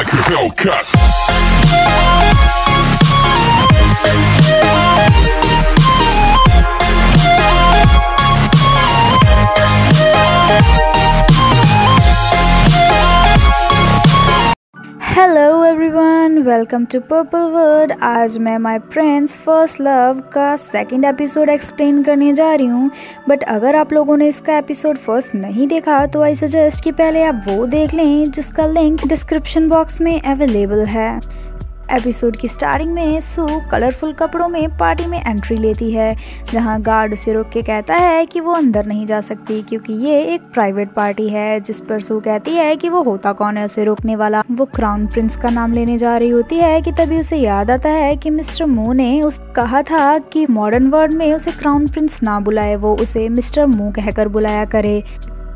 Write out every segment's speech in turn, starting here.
like a Hellcat. Hello everyone, welcome to purple word. आज मैं my prince first love का second episode explain करने जा रही हूँ। बट अगर आप लोगों ने इसका एपिसोड फर्स्ट नहीं देखा तो आई सजेस्ट कि पहले आप वो देख लें, जिसका लिंक डिस्क्रिप्शन बॉक्स में अवेलेबल है। एपिसोड की स्टार्टिंग में सू कलरफुल कपड़ों में पार्टी में एंट्री लेती है, जहां गार्ड उसे रोक के कहता है कि वो अंदर नहीं जा सकती क्योंकि ये एक प्राइवेट पार्टी है। जिस पर सू कहती है कि वो होता कौन है उसे रोकने वाला। वो क्राउन प्रिंस का नाम लेने जा रही होती है कि तभी उसे याद आता है कि मिस्टर मू ने उस कहा था कि मॉडर्न वर्ल्ड में उसे क्राउन प्रिंस ना बुलाए, वो उसे मिस्टर मू कहकर बुलाया करे।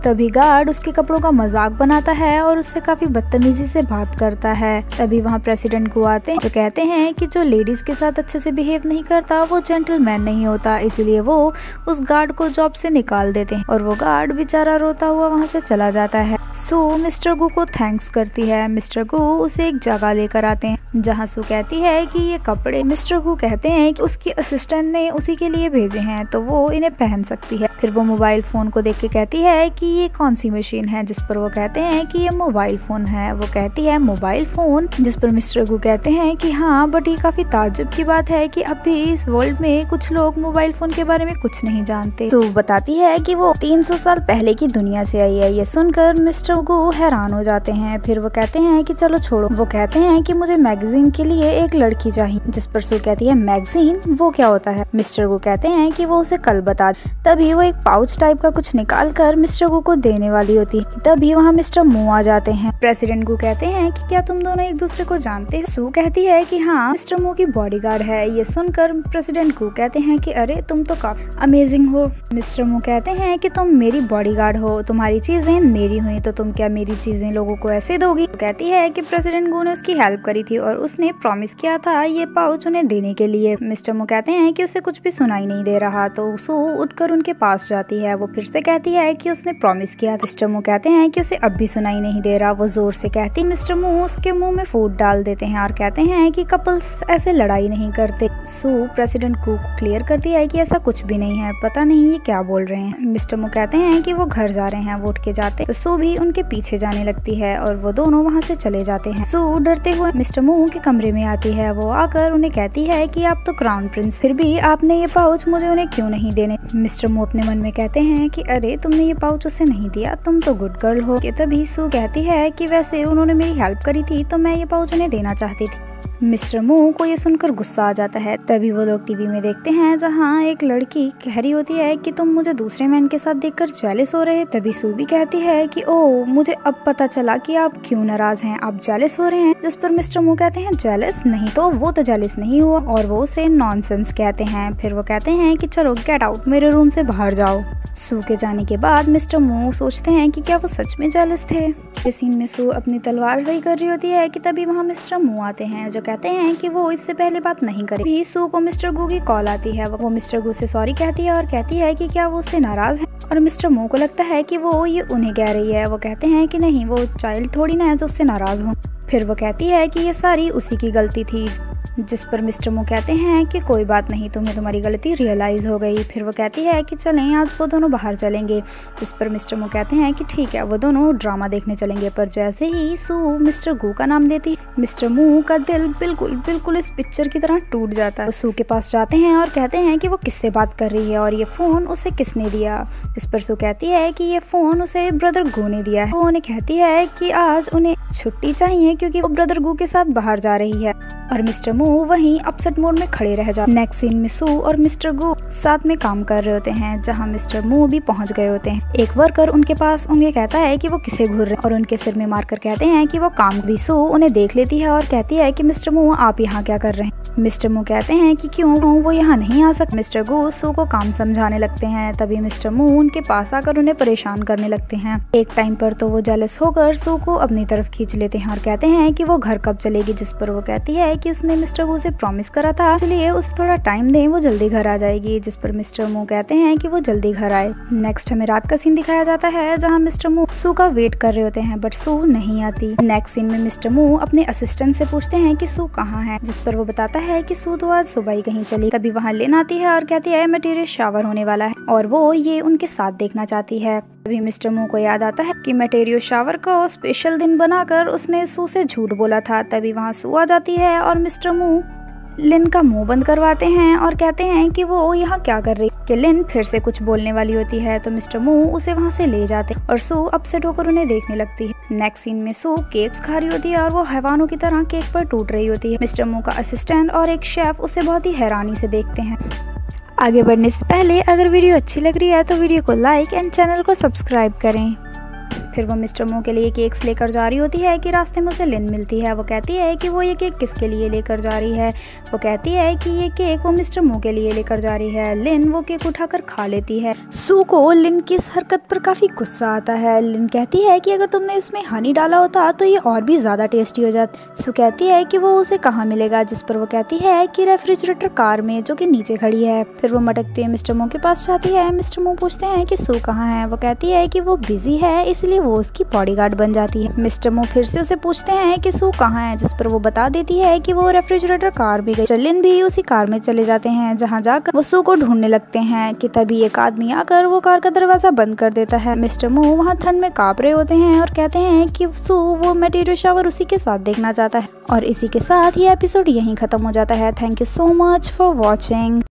तभी गार्ड उसके कपड़ों का मजाक बनाता है और उससे काफी बदतमीजी से बात करता है। तभी वहाँ प्रेसिडेंट को आते हैं जो कहते हैं कि जो लेडीज के साथ अच्छे से बिहेव नहीं करता वो जेंटलमैन नहीं होता, इसीलिए वो उस गार्ड को जॉब से निकाल देते हैं और वो गार्ड बेचारा रोता हुआ वहाँ से चला जाता है। सू मिस्टर गू को थैंक्स करती है। मिस्टर गू उसे एक जगह लेकर आते हैं जहाँ सू कहती है कि ये कपड़े मिस्टर गू कहते हैं कि उसकी असिस्टेंट ने उसी के लिए भेजे हैं तो वो इन्हें पहन सकती है। फिर वो मोबाइल फोन को देख के कहती है कि ये कौन सी मशीन है, जिस पर वो कहते हैं कि ये मोबाइल फोन है। वो कहती है मोबाइल फोन, जिस पर मिस्टर गू कहते हैं कि हाँ बट ये काफी ताज्जुब की बात है कि अभी इस वर्ल्ड में कुछ लोग मोबाइल फोन के बारे में कुछ नहीं जानते। तो बताती है कि वो 300 साल पहले की दुनिया से आई है। ये सुनकर मिस्टर गू हैरान हो जाते हैं। फिर वो कहते हैं कि चलो छोड़ो। वो कहते हैं कि मुझे मैगजीन के लिए एक लड़की चाहिए, जिस पर सू कहती है मैगजीन वो क्या होता है। मिस्टर गू कहते हैं कि वो उसे कल बता। तभी वो एक पाउच टाइप का कुछ निकाल कर मिस्टर गू को देने वाली होती। तभी वहाँ मिस्टर मू आ जाते हैं। प्रेसिडेंट को कहते हैं कि क्या तुम दोनों एक दूसरे को जानते हो। सू कहती है कि हाँ मिस्टर मू की बॉडीगार्ड है। ये सुनकर प्रेसिडेंट को कहते हैं कि अरे तुम तो काफी अमेजिंग हो। मिस्टर मू कहते हैं कि तुम मेरी बॉडीगार्ड हो, तुम्हारी चीजें मेरी हुई तो तुम क्या मेरी चीजें लोगों को ऐसे दोगी। कहती है कि प्रेसिडेंट गू ने उसकी हेल्प करी थी और उसने प्रॉमिस किया था ये पाउच उन्हें देने के लिए। मिस्टर मू कहते हैं कि उसे कुछ भी सुनाई नहीं दे रहा तो सू उठकर उनके पास जाती है। वो फिर से कहती है कि उसने प्रॉमिस किया। मिस्टर मू कहते हैं कि उसे अब भी सुनाई नहीं दे रहा। वो जोर से कहती। मिस्टर मू उसके मुंह में फूड डाल देते हैं और कहते हैं कि कपल्स ऐसे लड़ाई नहीं करते। सू प्रेसिडेंट को क्लियर करती है कि ऐसा कुछ भी नहीं है, पता नहीं ये क्या बोल रहे हैं। मिस्टर मू कहते हैं कि वो घर जा रहे हैं। वो उठ के जाते तो सू भी उनके पीछे जाने लगती है और वो दोनों वहाँ से चले जाते हैं। सू डरते हुए मिस्टर मू के कमरे में आती है। वो आकर उन्हें कहती है कि आप तो क्राउन प्रिंस, फिर भी आपने ये पाउच मुझे उन्हें क्यों नहीं देने। मिस्टर मू अपने मन में कहते हैं कि अरे तुमने ये पाउच उसे नहीं दिया, तुम तो गुड गर्ल हो। तभी सू कहती है कि वैसे उन्होंने मेरी हेल्प करी थी तो मैं ये पाउच उन्हें देना चाहती थी। मिस्टर मू को ये सुनकर गुस्सा आ जाता है। तभी वो लोग टीवी में देखते हैं जहाँ एक लड़की कह रही होती है कि तुम मुझे दूसरे मैन के साथ देखकर जेलस हो रहे। तभी सू भी कहती है कि ओ मुझे अब पता चला कि आप क्यों नाराज हैं, आप जेलस हो रहे हैं। जिस पर मिस्टर मू कहते हैं जेलस नहीं तो वो तो जेलस नहीं हुआ और वो उसे नॉनसेंस कहते हैं। फिर वो कहते हैं कि चलो गेट आउट, मेरे रूम से बाहर जाओ। सू के जाने के बाद मिस्टर मू सोचते हैं कि क्या वो सच में जेलस थे। इस सीन में सू अपनी तलवार सही कर रही होती है कि तभी वहाँ मिस्टर मू आते हैं जो कहते हैं कि वो इससे पहले बात नहीं करे। भी सू को मिस्टर गू की कॉल आती है। वो मिस्टर गू से सॉरी कहती है और कहती है कि क्या वो उससे नाराज है और मिस्टर मू को लगता है कि वो ये उन्हें कह रही है। वो कहते हैं कि नहीं, वो चाइल्ड थोड़ी ना है जो उससे नाराज हो। फिर वो कहती है कि ये सारी उसी की गलती थी। जिस पर मिस्टर मू कहते हैं कि कोई बात नहीं, तुम्हें तुम्हारी गलती रियलाइज हो गई। फिर वो कहती है कि चलें आज वो दोनों बाहर चलेंगे। जिस पर मिस्टर मू कहते हैं कि ठीक है, वो दोनों ड्रामा देखने चलेंगे। पर जैसे ही सू मिस्टर गू का नाम देती मिस्टर मू का दिल बिल्कुल इस पिक्चर की तरह टूट जाता है। वो सू के पास जाते हैं और कहते हैं कि वो किससे बात कर रही है और ये फोन उसे किसने दिया। जिस पर सू कहती है कि ये फोन उसे ब्रदर गू ने दिया है। वो उन्हें कहती है कि आज उन्हें छुट्टी चाहिए क्योंकि वो ब्रदर गू के साथ बाहर जा रही है और मिस्टर मू वहीं अपसेट मोड में खड़े रह जाते। नेक्स्ट सीन में सू और मिस्टर गू साथ में काम कर रहे होते हैं जहां मिस्टर मू भी पहुंच गए होते हैं। एक वर्कर उनके पास उन्हें कहता है कि वो किसे घूर रहे हैं और उनके सिर में मारकर कहते हैं कि वो काम भी। सू उन्हें देख लेती है और कहती है कि मिस्टर मू आप यहाँ क्या कर रहे हैं। मिस्टर मू कहते हैं कि क्यों वो यहाँ नहीं आ सकते। मिस्टर गू सू को काम समझाने लगते हैं। तभी मिस्टर मू उनके पास आकर उन्हें परेशान करने लगते हैं। एक टाइम पर तो वो जेलस होकर सू को अपनी तरफ खींच लेते हैं और कहते हैं कि वो घर कब चलेगी। जिस पर वो कहती है कि उसने मिस्टर वू से प्रॉमिस करा था, इसलिए उसे थोड़ा टाइम दें, वो जल्दी घर आ जाएगी। जिस पर मिस्टर मू कहते हैं कि वो जल्दी घर आए। नेक्स्ट हमें रात का सीन दिखाया जाता है जहाँ मिस्टर मू सू का वेट कर रहे होते हैं, बट सू नहीं आती। नेक्स्ट सीन में मिस्टर मू अपने असिस्टेंट से पूछते हैं कि सू कहाँ है, जिस पर वो बताता है कि सू तो आज सुबह ही कहीं चली। तभी वहाँ लिन आती है और कहती है मटेरियल शावर होने वाला है और वो ये उनके साथ देखना चाहती है। तभी मिस्टर मू को याद आता है कि मटेरियल शावर को स्पेशल दिन बनाकर उसने सू से झूठ बोला था। तभी वहाँ सू आ जाती है और मिस्टर मू लिन का मुंह बंद करवाते हैं और कहते हैं कि वो यहाँ क्या कर रही है। कि लिन फिर से कुछ बोलने वाली होती है तो मिस्टर मू उसे वहाँ से ले जाते और सू अपसेट होकर उन्हें देखने लगती है। नेक्स्ट सीन में सू केक्स खा रही होती है और वो हैवानों की तरह केक पर टूट रही होती है। मिस्टर मू का असिस्टेंट और एक शेफ उसे बहुत ही हैरानी से देखते हैं। आगे बढ़ने से पहले अगर वीडियो अच्छी लग रही है तो वीडियो को लाइक एंड चैनल को सब्सक्राइब करें। फिर वो मिस्टर मू के लिए केक्स लेकर जा रही होती है कि रास्ते में उसे लिन मिलती है। वो कहती है कि वो ये केक किसके लिए लेकर जा रही है। वो कहती है कि ये केक वो मिस्टर मू के लिए लेकर जा रही है। लिन वो केक उठाकर खा लेती है। सू को लिन की इस हरकत पर काफी गुस्सा आता है। लिन कहती है कि अगर तुमने इसमें हनी डाला होता तो ये और भी ज्यादा टेस्टी हो जाता। सू कहती है कि वो उसे कहाँ मिलेगा, जिस पर वो कहती है कि रेफ्रिजरेटर कार में, जो कि नीचे खड़ी है। फिर वो मटकते हुए मिस्टर मू के पास जाती है। मिस्टर मू पूछते हैं कि सू कहाँ है। वो कहती है कि वो बिजी है, इसलिए वो उसकी बॉडीगार्ड बन जाती है। मिस्टर मू फिर से उसे पूछते हैं कि सू कहाँ है, जिस पर वो बता देती है कि वो रेफ्रिजरेटर कार में गई। लिन भी उसी कार में चले जाते हैं, जहाँ जाकर वो सू को ढूंढने लगते हैं कि तभी एक आदमी आकर वो कार का दरवाजा बंद कर देता है। मिस्टर मू वहाँ ठंड में कांप रहे होते हैं और कहते हैं कि सू वो मटेरियल शावर उसी के साथ देखना चाहता है। और इसी के साथ ये एपिसोड यहीं खत्म हो जाता है। Thank you so much for watching.